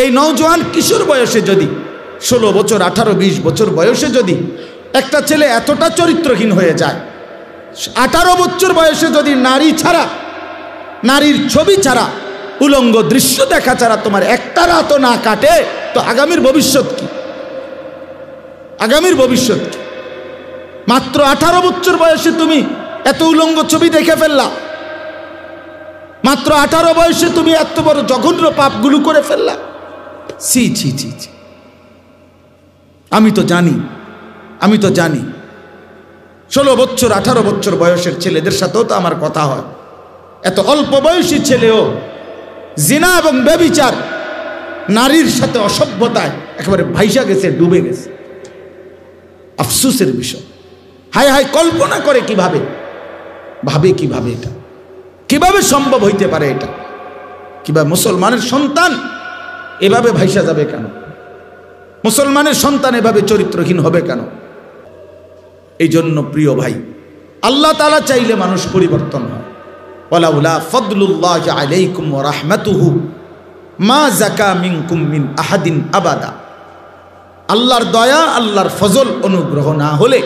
এই নওজোয়ান কিশোর বয়সে যদি 16 বছর 18 20 বছর বয়সে যদি একটা ছেলে এতটা চরিত্রহীন হয়ে যায়, 18 বছর বয়সে যদি নারী ছাড়া, নারীর ছবি ছাড়া, উলঙ্গ দৃশ্য দেখা ছাড়া তোমার একটা রাতও না কাটে, তো আগামীর ভবিষ্যৎ কি? আগামীর ভবিষ্যৎ কি? মাত্র 18 বছর বয়সে তুমি এত উলঙ্গ ছবি দেখে ফেললা, মাত্র 18 বয়সে তুমি এত বড় জঘন্য পাপগুলো করে ফেললা। ছি ছি ছি ছি। আমি তো জানি 16 বছর 18 বছর বয়সের ছেলেদের সাথেও তো আমার কথা হয়। এত অল্প বয়সী ছেলেও জিনা এবং ব্যভিচার, নারীর সাথে অসভ্যতায় একেবারে ভাইসা গেছে, ডুবে গেছে। আফসোসের বিষয়। হায় হায়, কল্পনা করে কিভাবে, ভাবে কিভাবে, এটা কিভাবে সম্ভব হইতে পারে? এটা কিভাবে? মুসলমানের সন্তান এভাবে ভাইসা যাবে কেন? মুসলমানের সন্তান এভাবে চরিত্রহীন হবে কেন? এই জন্য প্রিয় ভাই, আল্লাহ তাআলা চাইলে মানুষ পরিবর্তন হয়। ওয়ালাউলা ফাদলুল্লাহি আলাইকুম ওয়া রাহমাতুহু মা যাকা মিনকুম মিন আহাদিন আবাদা। আল্লাহর দয়া, আল্লাহর ফজল, অনুগ্রহ না হলে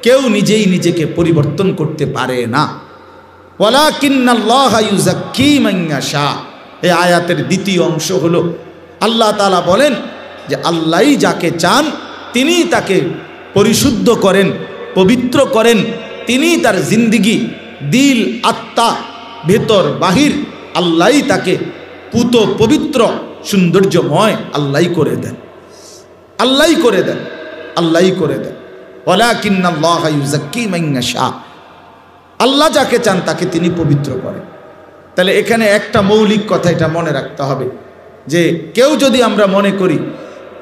কেউ নিজেই নিজেকে পরিবর্তন করতে পারে না। ওয়ালাকিন্নাল্লাহা ইউযাক্কি মান ইয়াশা। এই আয়াতের দ্বিতীয় অংশ হলো আল্লাহ তাআলা বলেন যে আল্লাহই যাকে চান তিনি তাকে পরিশুদ্ধ করেন, পবিত্র করেন। তিনি তার জিন্দিগি, দিল, আত্মা, ভেতর বাহির আল্লাহই তাকে পুত, পবিত্র, সৌন্দর্যময় আল্লাহই করে দেন, আল্লাহই করে দেন, আল্লাহই করে দেন। ওয়ালাকিন্নাল্লাহা ইউযাক্কি মান ইয়াশা। আল্লাহ যাকে চান তাকে তিনি পবিত্র করেন। তাহলে এখানে একটা মৌলিক কথা এটা মনে রাখতে হবে যে কেউ যদি আমরা মনে করি,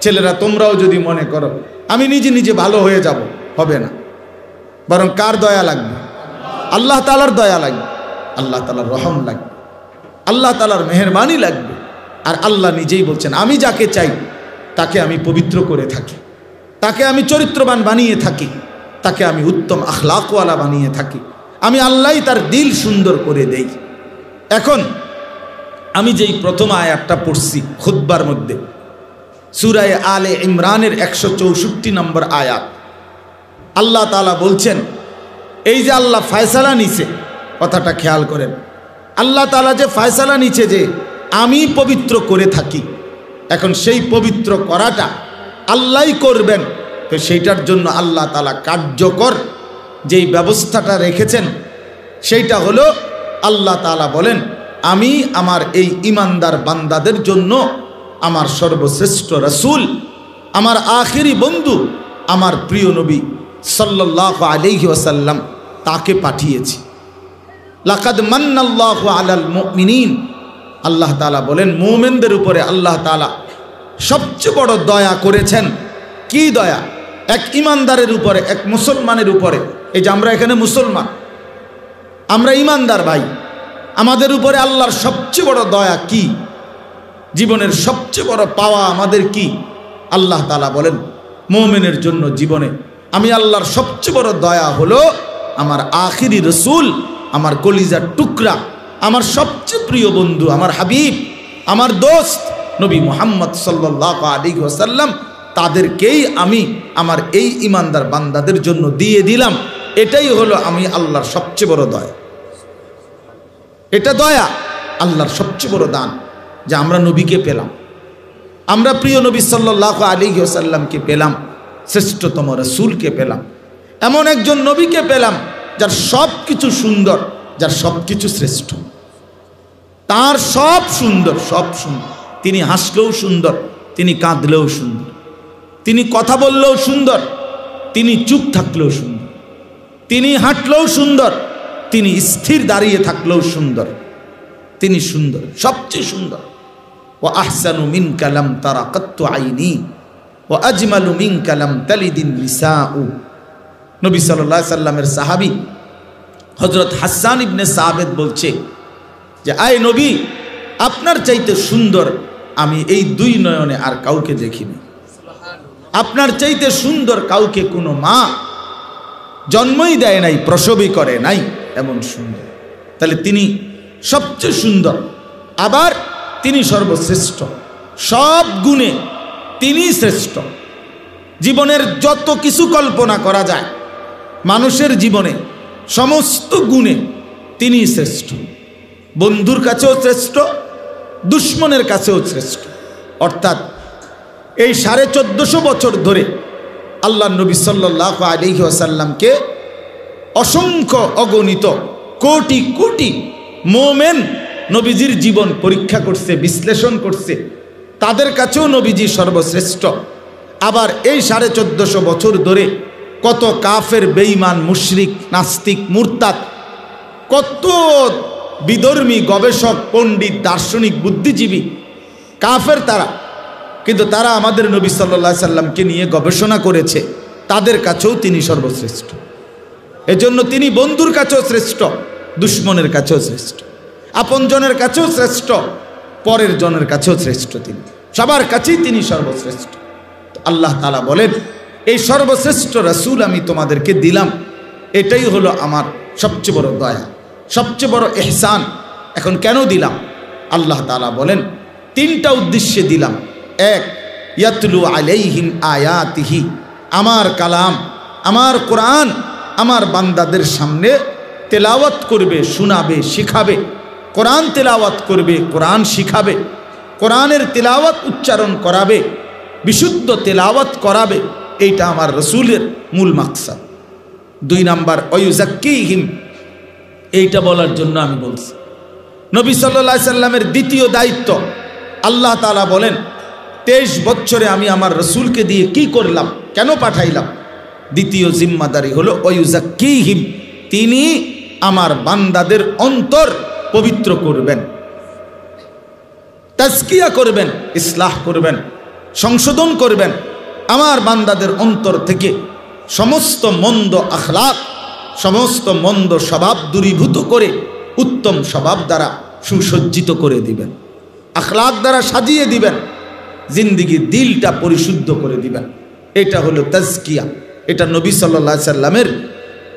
ছেলেরা তোমরাও যদি মনে করো আমি নিজে নিজে ভালো হয়ে যাব, হবে না। বরং কার দয়া লাগবে? আল্লাহ তাআলার দয়া লাগবে, আল্লাহ তাআলার রহম লাগবে, আল্লাহ তাআলার মেহেরবানি লাগবে। আর আল্লাহ নিজেই বলছেন আমি যাকে চাই তাকে আমি পবিত্র করে থাকি, তাকে আমি চরিত্রবান বানিয়ে থাকি, তাকে আমি উত্তম আখলাকওয়ালা বানিয়ে থাকি। আমি আল্লাহই তার দিল সুন্দর করে দেই। এখন আমি যেই প্রথম আয়াতটা পড়ছি খুতবার মধ্যে, সূরা আলে ইমরানের 164 নম্বর আয়াত, আল্লাহ তাআলা বলছেন এই যে আল্লাহ ফয়সালা নিছে, কথাটা খেয়াল করেন, আল্লাহ তাআলা যে ফয়সালা নিছে যে আমি পবিত্র করে থাকি, এখন সেই পবিত্র করাটা আল্লাহই করবেন। তো সেইটার জন্য আল্লাহ তাআলা কার্যকর যেই ব্যবস্থাটা রেখেছেন সেইটা হলো আল্লাহ তাআলা বলেন আমি আমার এই ঈমানদার বান্দাদের জন্য আমার সর্বশ্রেষ্ঠ রাসূল, আমার আখিরি বন্ধু, আমার প্রিয় নবী সাল্লাল্লাহু আলাইহি ওয়াসাল্লাম তাকে পাঠিয়েছি। লাকাদ মান্নাল্লাহু আলাল মুমিনিন। আল্লাহ তাআলা বলেন মুমিনদের উপরে আল্লাহ তাআলা সবচেয়ে বড় দয়া করেছেন। কি দয়া? এক ঈমানদারের উপরে, এক মুসলমানের উপরে। এই যে আমরা এখানে মুসলমান, আমরা ঈমানদার ভাই, আমাদের উপরে আল্লাহর সবচেয়ে বড় দয়া কি? জীবনের সবচেয়ে বড় পাওয়া আমাদের কি? আল্লাহ তাআলা বলেন মুমিনের জন্য জীবনে আমি আল্লাহর সবচেয়ে বড় দয়া হলো আমার আখিরি রসুল, আমার কলিজার টুকরা, আমার সবচেয়ে প্রিয় বন্ধু, আমার হাবিব, আমার দোস্ত নবী মুহাম্মদ সাল্লাল্লাহু আলাইহি ওয়াসাল্লাম, তাদেরকেই আমি আমার এই ঈমানদার বান্দাদের জন্য দিয়ে দিলাম। এটাই হলো আমি আল্লাহর সবচেয়ে বড় দয়া। এটা দয়া, আল্লাহর সবচেয়ে বড় দান যে আমরা নবীকে পেলাম, আমরা প্রিয় নবী সাল্লাল্লাহু আলাইহি ওয়াসাল্লামকে পেলাম, শ্রেষ্ঠতম রাসূলকে পেলাম, এমন একজন নবীকে পেলাম যার সব কিছু সুন্দর, যার সব কিছু শ্রেষ্ঠ, তার সব সুন্দর, সব সুন্দর। তিনি হাসলেও সুন্দর, তিনি কাঁদলেও সুন্দর, তিনি কথা বললেও সুন্দর, তিনি চুপ থাকলেও সুন্দর, তিনি হাঁটলেও সুন্দর, তিনি স্থির দাঁড়িয়ে থাকলেও সুন্দর, তিনি সুন্দর, সবচেয়ে সুন্দর। ওয়া আহসানু মিনকা লাম তারা কাত্তু আইনি ওয়া আজমালু মিনকা লাম তালিদিন নিসাউ। নবী সাল্লাল্লাহু আলাইহি সাল্লামের সাহাবী হযরত হাসান ইবনে সাবিত বলছে যে আয় নবী, আপনার চাইতে সুন্দর আমি এই দুই নয়নে আর কাউকে দেখিনি। আপনার চাইতে সুন্দর কাউকে কোনো মা জন্মই দেয় নাই, প্রসবই করে নাই, এমন সুন্দর। তাহলে তিনি সবচেয়ে সুন্দর, আবার তিনি সর্বশ্রেষ্ঠ, সব গুণে তিনি শ্রেষ্ঠ। জীবনের যত কিছু কল্পনা করা যায় মানুষের জীবনে, সমস্ত গুণে তিনি শ্রেষ্ঠ। বন্ধুর কাছেও শ্রেষ্ঠ, দুশ্মনের কাছেও শ্রেষ্ঠ। অর্থাৎ এই 1450 বছর ধরে আল্লাহ নবী সাল্লাল্লাহু আলাইহি ওয়াসাল্লামকে অসংখ্য অগণিত কোটি কোটি মোমেন নবীজির জীবন পরীক্ষা করছে, বিশ্লেষণ করছে, তাদের কাছেও নবীজি সর্বশ্রেষ্ঠ। আবার এই 1450 বছর ধরে কত কাফের, বেঈমান, মুশরিক, নাস্তিক, মুরতাদ, কত বিধর্মী, গবেষক, পণ্ডিত, দার্শনিক, বুদ্ধিজীবী কাফের তারা, কিন্তু তারা আমাদের নবী সাল্লাল্লাহু আলাইহি সাল্লামকে নিয়ে গবেষণা করেছে, তাদের কাছেও তিনি সর্বশ্রেষ্ঠ। এজন্য তিনি বন্ধুর কাছেও শ্রেষ্ঠ, দুশ্মনের কাছেও শ্রেষ্ঠ, আপনজনের কাছেও শ্রেষ্ঠ, পরের জনের কাছেও শ্রেষ্ঠ। তিনি সবার কাছেই তিনি সর্বশ্রেষ্ঠ। আল্লাহ তাআলা বলেন, এই সর্বশ্রেষ্ঠ রাসূল আমি তোমাদেরকে দিলাম, এটাই হলো আমার সবচেয়ে বড় দয়া, সবচেয়ে বড় ইহসান। এখন কেন দিলাম? আল্লাহ তাআলা বলেন, 3টা উদ্দেশ্যে দিলাম। এক, ইয়াতলু আলাইহিম আয়াতিহি, আমার কালাম, আমার কোরআন আমার বান্দাদের সামনে তেলাওয়াত করবে, শোনাবে, শিখাবে। কোরআন তেলাওয়াত করবে, কোরআন শিখাবে, কোরআনের তেলাওয়াত উচ্চারণ করাবে, বিশুদ্ধ তেলাওয়াত করাবে। এইটা আমার রসুলের মূল মাকসাদ। 2 নাম্বার, ওয়ায়ুযাক্কিহিম, এইটা বলার জন্য আমি বলছি। নবী সাল্লাল্লাহু আলাইহি সাল্লামের দ্বিতীয় দায়িত্ব, আল্লাহ তাআলা বলেন 23 বছরে আমি আমার রসুলকে দিয়ে কি করলাম, কেন পাঠাইলাম? দ্বিতীয় জিম্মাদারি হলো ওয়ায়ুযাক্কিহিম, তিনি আমার বান্দাদের অন্তর পবিত্র করবেন, তাজকিয়া করবেন, ইসলাহ করবেন, সংশোধন করবেন। আমার বান্দাদের অন্তর থেকে সমস্ত মন্দ আখলাক, সমস্ত মন্দ স্বভাব দূরীভূত করে উত্তম স্বভাব দ্বারা সুসজ্জিত করে দিবেন, আখলাক দ্বারা সাজিয়ে দিবেন, জিন্দিগির দিলটা পরিশুদ্ধ করে দিবেন। এটা হলো তাজকিয়া। এটা নবী সাল্লাল্লাহু আলাইহি সাল্লামের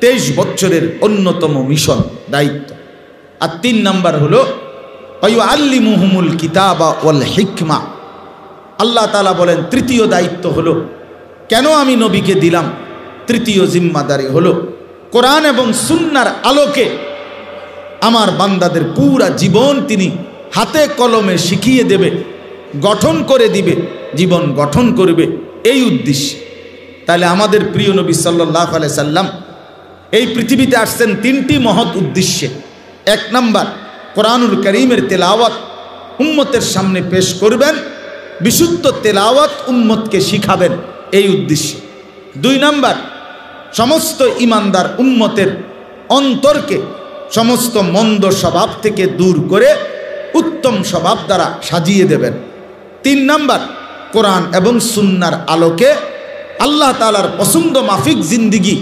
23 বছরের অন্যতম মিশন, দায়িত্ব। আর 3 নাম্বার হলো ওয়ায়ুআল্লিমুহুমুল কিতাবা ওয়াল হিকমা। আল্লাহ তাআলা বলেন তৃতীয় দায়িত্ব হলো, কেন আমি নবীকে দিলাম? তৃতীয় জিম্মাদারি হলো কোরআন এবং সুন্নাহর আলোকে আমার বান্দাদের পুরা জীবন তিনি হাতে কলমে শিখিয়ে দেবে, গঠন করে দিবে, জীবন গঠন করবে, এই উদ্দেশ্যে। তাহলে আমাদের প্রিয় নবী সাল্লাল্লাহু আলাইহি সাল্লাম এই পৃথিবীতে আসছেন 3টি মহৎ উদ্দেশ্যে। 1 নাম্বার, কোরআনুল কারীমের তেলাওয়াত উম্মতের সামনে পেশ করবেন, বিশুদ্ধ তেলাওয়াত উম্মতকে শিখাবেন, এই উদ্দেশ্যে। 2 নাম্বার, সমস্ত ইমানদার উম্মতের অন্তরকে সমস্ত মন্দ স্বভাব থেকে দূর করে উত্তম স্বভাব দ্বারা সাজিয়ে দেবেন। 3 নাম্বার, কোরআন এবং সুন্নাহর আলোকে আল্লাহ তাআলার পছন্দ মাফিক জিন্দিগি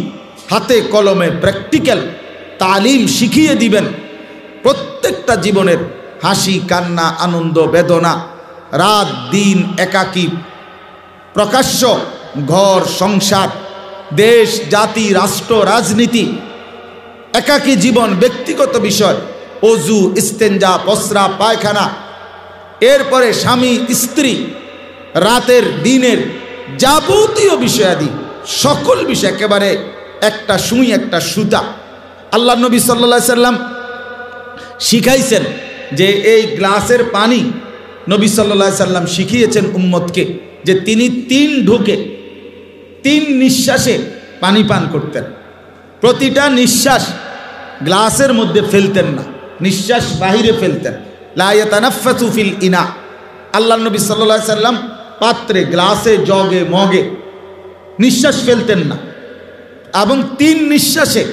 হাতে কলমে প্র্যাকটিক্যাল তালিম শিখিয়ে দিবেন। প্রত্যেকটা জীবনের হাসি, কান্না, আনন্দ, বেদনা, রাত দিন, একাকী, প্রকাশ্য, ঘর সংসার, দেশ জাতি রাষ্ট্র রাজনীতি, একাকী জীবন, ব্যক্তিগত বিষয়, অজু, ইস্তেঞ্জা, প্রস্রাব, পায়খানা, এরপরে স্বামী স্ত্রী, রাতের দিনের যাবতীয় বিষয়াদি, সকল বিষয় একেবারে একটা সুই একটা সুতা। আল্লাহ নবী সাল্লাল্লাহু আলাইহি সাল্লাম শিখাইছেন যে এই গ্লাসের পানি, নবী সাল্লাল্লাহু আলাইহি সাল্লাম শিখিয়েছেন উম্মতকে যে তিনি 3 ঢোকে 3 নিঃশ্বাসে পানি পান করতেন। প্রতিটা নিঃশ্বাস গ্লাসের মধ্যে ফেলতেন না, নিঃশ্বাস বাহিরে ফেলতেন। লা ইয়াতানাফাসু ফিল ইনা, আল্লাহ নবী সাল্লাল্লাহু আলাইহি সাল্লাম পাত্রে, গ্লাসে, জগে, মগে নিঃশ্বাস ফেলতেন না, এবং 3 নিঃশ্বাসে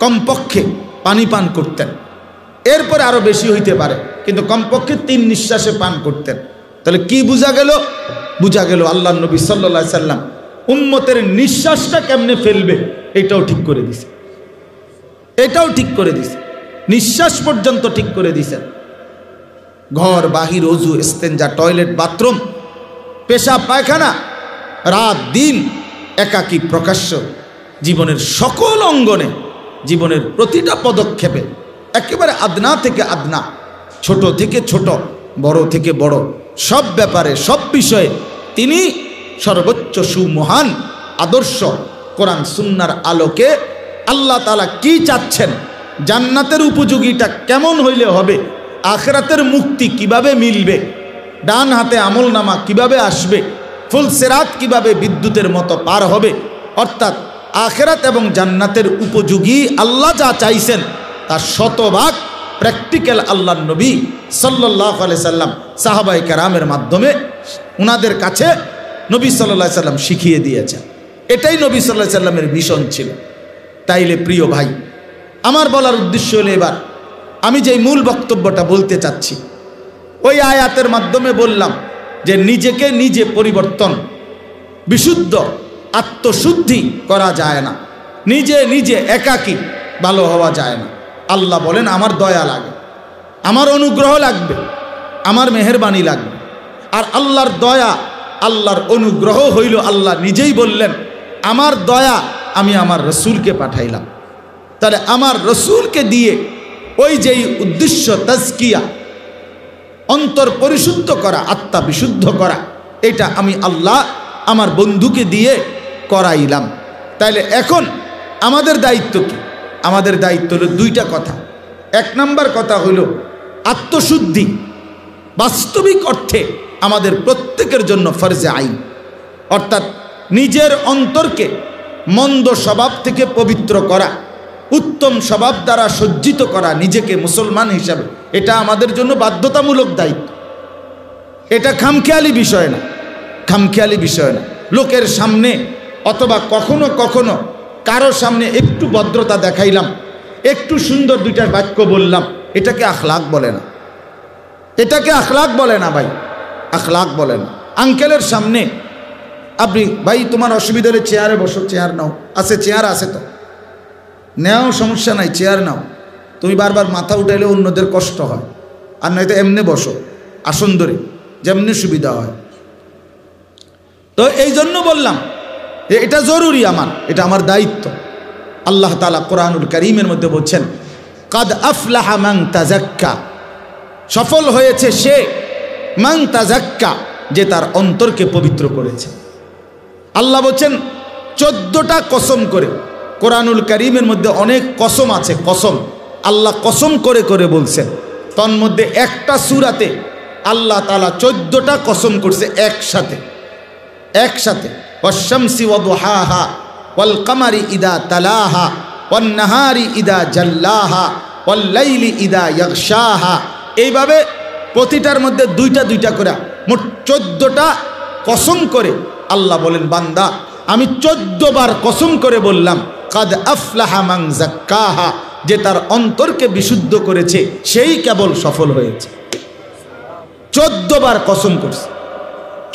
কমপক্ষে পানি পান করতেন। এরপরে আরো বেশি হইতে পারে, কিন্তু কমপক্ষে 3 নিঃশ্বাসে পান করতেন। তাহলে কি বোঝা গেল? বোঝা গেল আল্লাহ নবী সাল্লাল্লাহু আলাইহি সাল্লাম উম্মতের নিঃশ্বাসটা কেমনে ফেলবে এটাও ঠিক করে দিছে, এটাও ঠিক করে দিছে, নিঃশ্বাস পর্যন্ত ঠিক করে দিছেন। ঘর বাহির, অজু, ইস্তেঞ্জা, টয়লেট, বাথরুম, পেশাব, পায়খানা, রাত দিন, একাকী, প্রকাশ্য, জীবনের সকল অঙ্গনে, জীবনের প্রতিটা পদক্ষেপে, একেবারে আদনা থেকে আদনা, ছোট থেকে ছোট, বড় থেকে বড়, সব ব্যাপারে সব বিষয়ে তিনি সর্বোচ্চ সুমহান আদর্শ। কোরআন সুন্নাহর আলোকে আল্লাহ তাআলা কি চাচ্ছেন, জান্নাতের উপযোগীটা কেমন হইলে হবে, আখিরাতের মুক্তি কিভাবে মিলবে, ডান হাতে আমলনামা কিভাবে আসবে, ফুল সিরাত কিভাবে বিদ্যুতের মতো পার হবে, অর্থাৎ আখিরাত এবং জান্নাতের উপযোগী আল্লাহ যা চাইছেন তার শতভাগ প্র্যাকটিক্যাল আল্লাহর নবী সাল্লাল্লাহু আলাইহি সাল্লাম সাহাবায়ে কেরামের মাধ্যমে উনাদের কাছে নবী সাল্লাল্লাহু আলাইহি সাল্লাম শিখিয়ে দিয়েছেন। এটাই নবী সাল্লাল্লাহু আলাইহি সাল্লামের মিশন ছিল। তাইলে প্রিয় ভাই, আমার বলার উদ্দেশ্য হলো, এবার আমি যেই মূল বক্তব্যটা বলতে চাচ্ছি, ওই আয়াতের মাধ্যমে বললাম যে নিজেকে নিজে পরিবর্তন, বিশুদ্ধ আত্মশুদ্ধি করা যায় না, নিজে নিজে একাকী ভালো হওয়া যায় না। আল্লাহ বলেন আমার দয়া লাগে, আমার অনুগ্রহ লাগবে, আমার মেহেরবানি লাগবে। আর আল্লাহর দয়া, আল্লাহর অনুগ্রহ হইল, আল্লাহ নিজেই বললেন আমার দয়া আমি আমার রসুলকে পাঠাইলাম। তাহলে আমার রসুলকে দিয়ে ওই যেই উদ্দেশ্য তাজকিয়া, অন্তর পরিশুদ্ধ করা, আত্মা বিশুদ্ধ করা, এটা আমি আল্লাহ আমার বন্ধুকে দিয়ে করাইলাম। তাইলে এখন আমাদের দায়িত্ব কি? আমাদের দায়িত্ব হলো দুইটা কথা। এক নম্বর কথা হলো আত্মশুদ্ধি বাস্তবিক অর্থে আমাদের প্রত্যেকের জন্য ফরজে আইন, অর্থাৎ নিজের অন্তরকে মন্দ স্বভাব থেকে পবিত্র করা, উত্তম স্বভাব দ্বারা সজ্জিত করা নিজেকে মুসলমান হিসাবে, এটা আমাদের জন্য বাধ্যতামূলক দায়িত্ব। এটা খামখেয়ালি বিষয় না, খামখেয়ালি বিষয় না। লোকের সামনে অথবা কখনো কখনো কারো সামনে একটু ভদ্রতা দেখাইলাম, একটু সুন্দর দুইটা বাক্য বললাম, এটাকে আখলাক বলে না, এটাকে আখলাক বলে না ভাই, আখলাক বলে না। আঙ্কেলের সামনে আপনি, ভাই তোমার অসুবিধা হলে চেয়ারে বসো, চেয়ার নাও, আছে চেয়ার আছে তো নেও, সমস্যা নাই, চেয়ার নাও। তুমি বারবার মাথা উঠাইলে অন্যদের কষ্ট হয়, আর নয়তো এমনি বসো আসন ধরে, যেমনি সুবিধা হয়। তো এই জন্য বললাম যে এটা জরুরি, আমার এটা আমার দায়িত্ব। আল্লাহ তাআলা কোরআনুল কারীমের মধ্যে বলছেন কাদ আফলাহা মান তাযাক্কা, সফল হয়েছে সে, মান তাযাক্কা, যে তার অন্তরকে পবিত্র করেছে। আল্লাহ বলছেন 14টা কসম করে, কোরআনুল কারীমের মধ্যে অনেক কসম আছে, কসম আল্লাহ কসম করে করে বলছেন। তন্মধ্যে একটা সূরাতে আল্লাহ তাআলা 14টা কসম করছে একসাথে, একসাথে। ওয়াশ-শামসি ওয়া দুহাহা ওয়াল কামারি ইদা তালাহা ওয়ান নাহারি ইদা জাল্লাহা ওয়াল লাইলি ইদা ইয়াগশাহা, এইভাবে প্রতিটার মধ্যে দুইটা দুইটা করে মোট 14টা কসম করে আল্লাহ বলেন বান্দা আমি 14 বার কসম করে বললাম কাদ আফলাহা মান যাক্কাহা, যে তার অন্তরকে বিশুদ্ধ করেছে সেই কেবল সফল হয়েছে। 14 বার কসম করছে,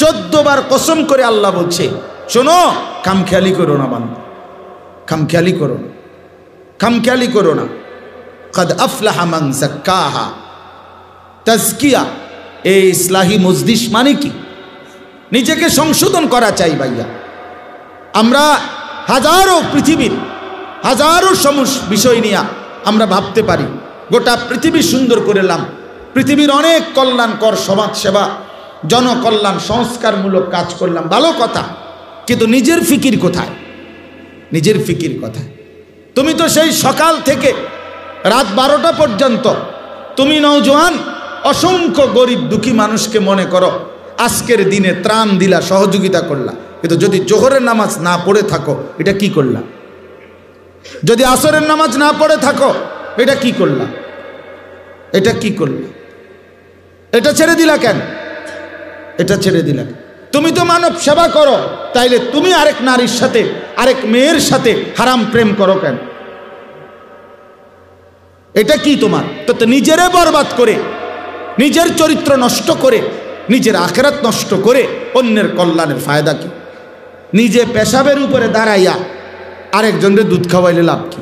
14 বার কসম করে আল্লাহ বলছে শোনো, খামখেয়ালি করো না বান্দা, খামখেয়ালি করো না, খামখেয়ালি করো না। কাদ আফলাহা মান যাক্কাহা, তাজকিয়া, এই ইসলাহি মজলিস মানে কি? নিজেকে সংশোধন করা চাই ভাইয়া। আমরা হাজারো পৃথিবীর হাজারো বিষয় নিয়ে আমরা ভাবতে পারি, গোটা পৃথিবী সুন্দর করলাম, পৃথিবীর অনেক কল্যাণকর সমাজ সেবা, জনকল্যাণ সংস্কারমূলক কাজ করলাম, ভালো কথা, কিন্তু নিজের ফিকির কোথায়? নিজের ফিকির কোথায়? তুমি তো সেই সকাল থেকে রাত 12টা পর্যন্ত তুমি নওজোয়ান অসংখ্য গরিব দুঃখী মানুষকে মনে করো আজকের দিনে ত্রাণ দিলা, সহযোগিতা করলা, কিন্তু যদি জোহরের নামাজ না পড়ে থাকো এটা কি করলা? যদি আসরের নামাজ না পড়ে থাকো এটা কি করলা? এটা কি করলা? এটা ছেড়ে দিলা কেন? এটা ছেড়ে দিলা? তুমি তো মানব সেবা করো, তাইলে তুমি আরেক নারীর সাথে, আরেক মেয়ের সাথে হারাম প্রেম করো কেন? এটা কি তোমার? তো নিজেরে বরবাদ করে, নিজের চরিত্র নষ্ট করে, নিজের আখিরাত নষ্ট করে অন্যের কল্যাণের ফায়দা কি? নিজে পেশাবের উপরে দাঁড়াইয়া আরেকজনকে দুধ খাওয়াইলে লাভ কি?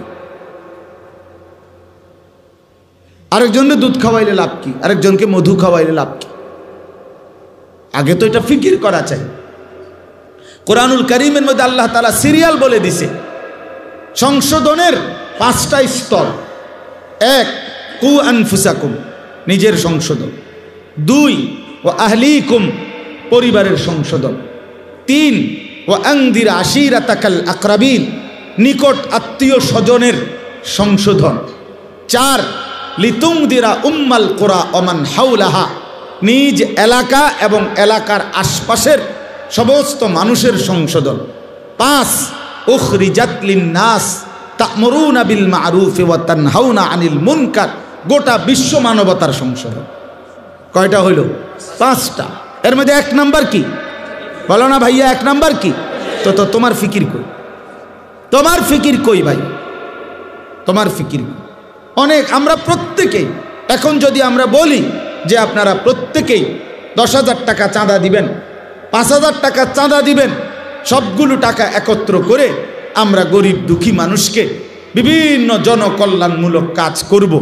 আরেকজনকে দুধ খাওয়াইলে লাভ কি? আরেকজনকে মধু খাওয়াইলে লাভ কি? আগে তো এটা ফিকির করা চাই। কোরআনুল কারীমের মধ্যে আল্লাহ তাআলা সিরিয়াল বলে দিছে সংশোধনের 5টা স্তর। 1 কু আনফুসাকুম, নিজের সংশোধন। 2 ও আহলিকুম, পরিবারের সংশোধন। 3 ও আনদির আশিরাতাকাল আকরাবিন, নিকট আত্মীয় স্বজনের সংশোধন। 4 লিতুংদিরা উম্মাল কুরা ওমান হাওলাহা, নিজ এলাকা এবং এলাকার আশপাশের সমস্ত মানুষের সংশোধন। 5 উখরিজাত লিন্নাস তা'মুরুনা বিল মা'রুফি ওয়া তানহাউনা আনিল মুনকার, গোটা বিশ্ব মানবতার সংশোধন। কয়টা হইল? 5টা। এর মধ্যে 1 নাম্বার কি বলো না ভাইয়া? 1 নাম্বার কি? তো তোমার ফিকির কই? তোমার ফিকির কই ভাই? তোমার ফিকির কই? অনেক আমরা প্রত্যেকেই এখন যদি আমরা বলি যে আপনারা প্রত্যেকেই 10,000 টাকা চাঁদা দিবেন, 5,000 টাকা চাঁদা দিবেন, সবগুলো টাকা একত্র করে আমরা গরিব দুঃখী মানুষকে বিভিন্ন জনকল্যাণমূলক কাজ করব,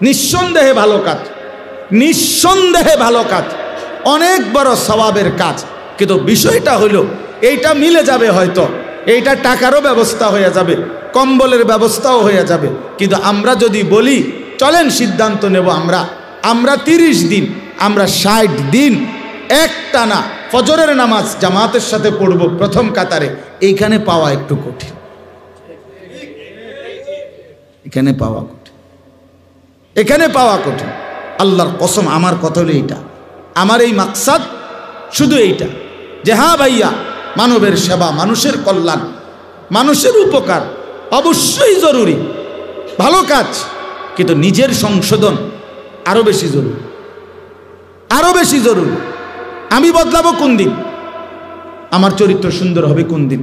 নিঃসন্দেহে ভালো কাজ, নিঃসন্দেহে ভালো কাজ, অনেক বড় সওয়াবের কাজ। কিন্তু বিষয়টা হলো এইটা মিলে যাবে, হয়তো এইটা টাকারও ব্যবস্থা হয়ে যাবে, কম্বলের ব্যবস্থাও হয়ে যাবে। কিন্তু আমরা যদি বলি চলেন সিদ্ধান্ত নেব আমরা 30 দিন, আমরা 60 দিন একটানা ফজরের নামাজ জামাতের সাথে পড়ব প্রথম কাতারে, এইখানে পাওয়া একটু কঠিন, এখানে পাওয়া কঠিন, এখানে পাওয়া কঠিন। আল্লাহর কসম, আমার কথা হলো এইটা, আমার এই মাকসাদ শুধু এইটা যে হ্যাঁ ভাইয়া, মানবের সেবা, মানুষের কল্যাণ, মানুষের উপকার অবশ্যই জরুরি, ভালো কাজ, কিন্তু নিজের সংশোধন আরো বেশি জরুরি, আরো বেশি জরুরি। আমি বদলাবো কোন দিন? আমার চরিত্র সুন্দর হবে কোন দিন?